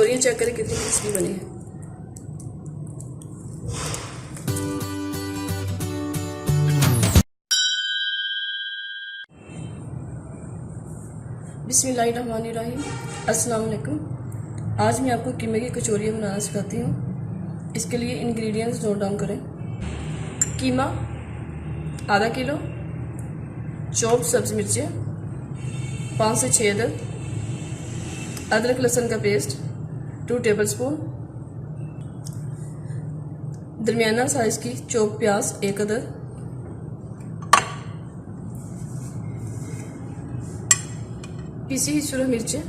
कचौरियाँ check करें कितनी crispy बनी है। बिस्मिल्लाहिर्रहमानिर्रहीम। अस्सलाम वालेकुम। आज मैं आपको कीमे की कचौरियाँ बनाना सिखाती हूँ। इसके लिए इंग्रेडिएंट्स नोट डाउन करें। कीमा आधा किलो, चॉप्ड सब्ज़ी मिर्चें 5 से 6 अदद, अदरक लहसुन का पेस्ट 2 टेबलस्पून, दरमियाना साइज़ की चॉप प्याज 1 अदद, पिसी हुई सुरख मिर्चें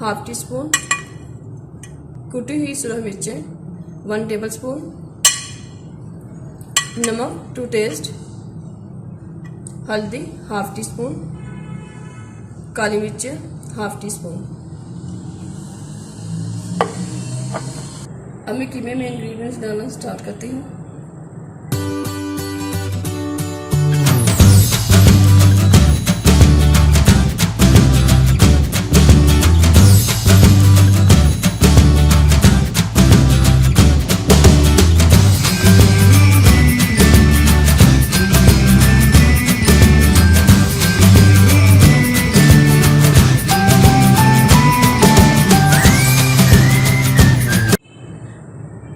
1/2 टीस्पून, कुटी हुई सुरख मिर्चें 1 टेबलस्पून, नमक टू टेस्ट, हल्दी 1/2 टीस्पून, काली मिर्चें 1/2 टीस्पून। अब मैं कीमे में इंग्रेडिएंट्स डालना स्टार्ट करती हूँ।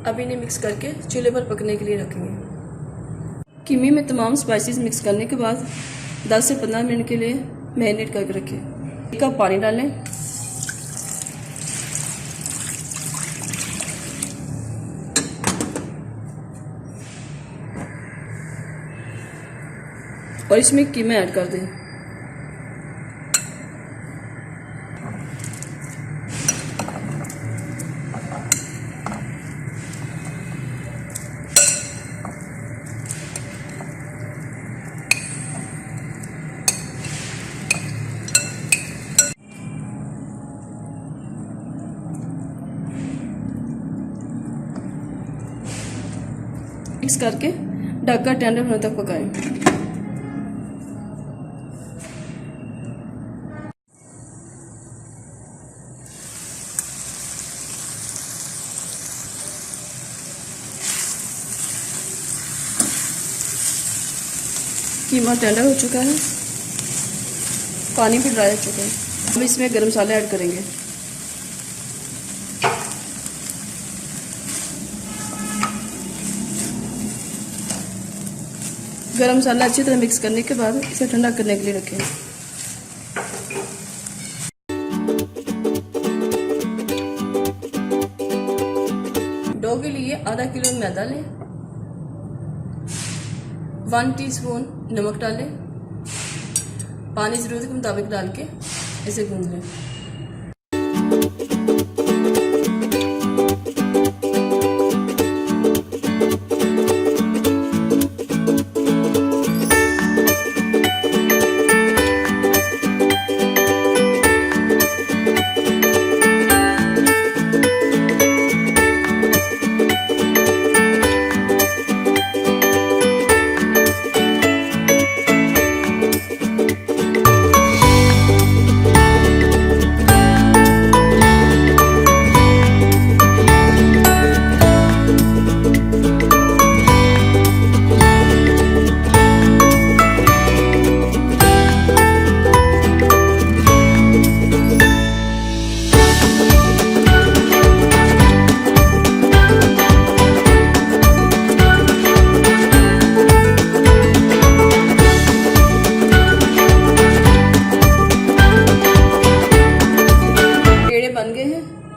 अब इन्हें मिक्स करके चूल्हे पर पकने के लिए रखेंगे। कीमे में तमाम स्पाइसेस मिक्स करने के बाद 10 से 15 मिनट के लिए मैरिनेट करके रखें। 1 कप पानी डालें, और इसमें कीमा ऐड कर दें। मिक्स करके ढककर टेंडर होने तक पकाएं। कीमा टेंडर हो चुका है, पानी भी ड्राई हो चुका है। अब इसमें गरम मसाले ऐड करेंगे। गरम मसाला अच्छी तरह मिक्स करने के बाद इसे ठंडा करने के लिए रखें। डो के लिए आधा किलो मैदा लें, 1 टीस्पून नमक डालें, पानी ज़रूरत के मुताबिक डाल के इसे गूंद लें।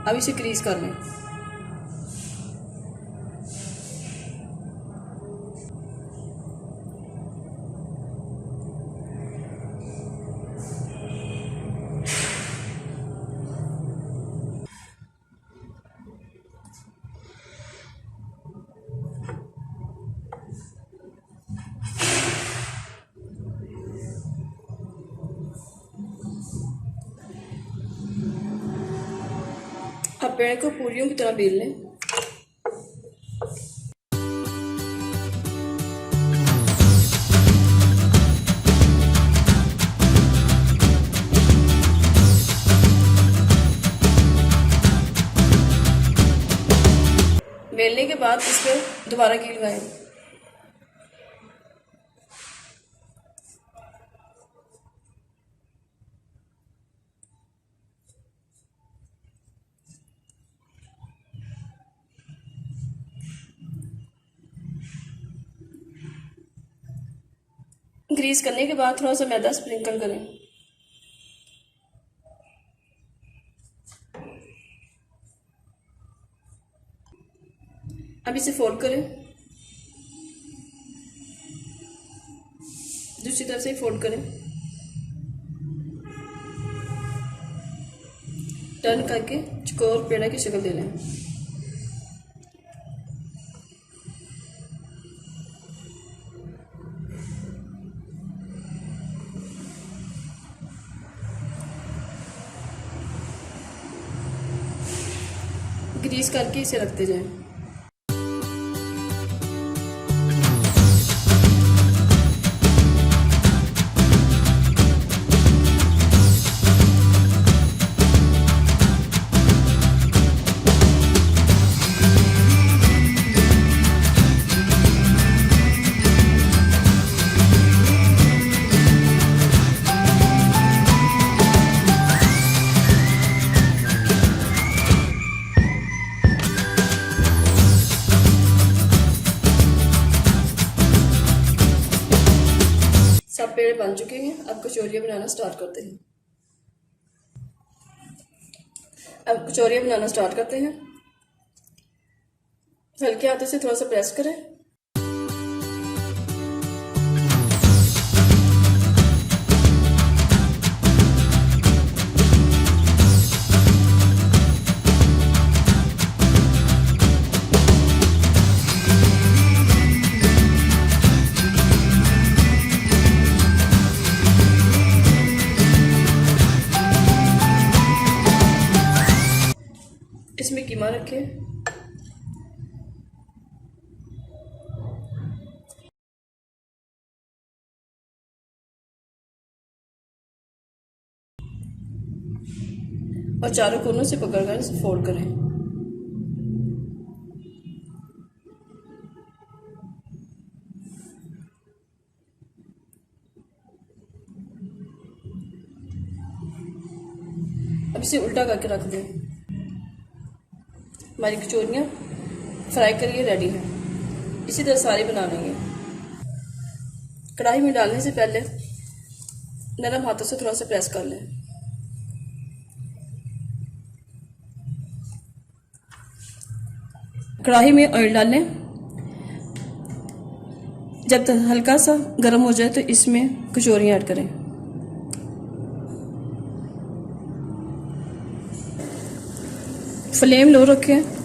अब इसे क्रीज कर लें। अब पेड़ को पूरियों की तरह बेल लें। बेलने के बाद इस पर दोबारा घी लगाएं। ग्रीस करने के बाद थोड़ा सा मैदा स्प्रिंकल करें। अब इसे फोल्ड करें, दूसरी तरफ से फोल्ड करें, टर्न करके चौकोर पेड़ा की शक्ल दे लें। ग्रीस करके इसे रखते जाएं। सब पेड़ बन चुके हैं। अब कचौरियाँ बनाना स्टार्ट करते हैं। हल्के हाथों से थोड़ा सा प्रेस करें। इसमें कीमा रखें। और चारों कोनों से पकड़कर इसे फोल्ड करें। अब इसे उल्टा करके रख दें। हमारी कचौरियाँ फ्राई करिए रेडी है। इसी तरह सारी बना लेंगे। कढ़ाई में डालने से पहले नरम हाथों से थोड़ा सा प्रेस कर लें। कढ़ाई में ऑयल डाल लें। जब तक हल्का सा गर्म हो जाए तो इसमें कचौरियाँ ऐड करें। फ्लेम लो रखें।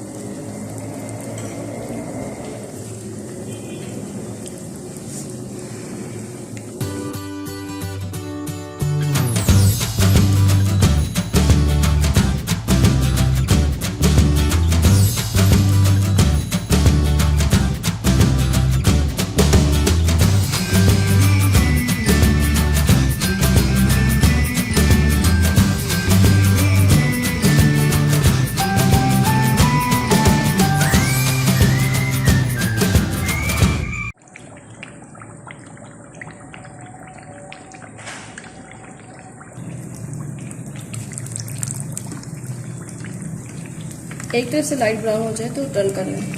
एक तरफ से लाइट ब्राउन हो जाए तो टर्न कर लें।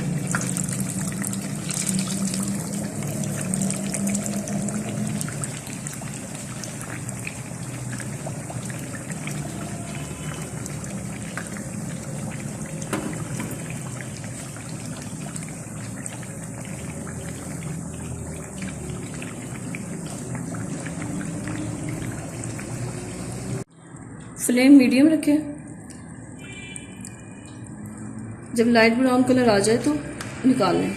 फ्लेम मीडियम रखें। जब लाइट ब्राउन कलर आ जाए तो निकाल लें।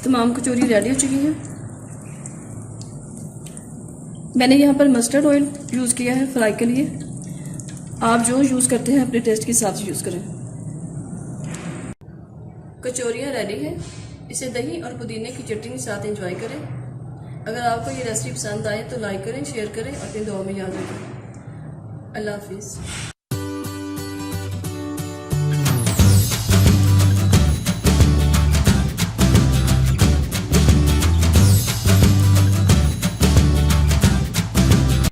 तमाम कचौरी रेडी हो चुकी हैं। मैंने यहाँ पर मस्टर्ड ऑयल यूज़ किया है फ्राई के लिए। आप जो यूज़ करते हैं अपने टेस्ट के हिसाब से यूज़ करें। कचौरियाँ रेडी हैं। इसे दही और पुदीने की चटनी के साथ एंजॉय करें। अगर आपको ये रेसिपी पसंद आए तो लाइक करें, शेयर करें और अपनी दुआ में याद रखें। अल्लाह हाफिज़।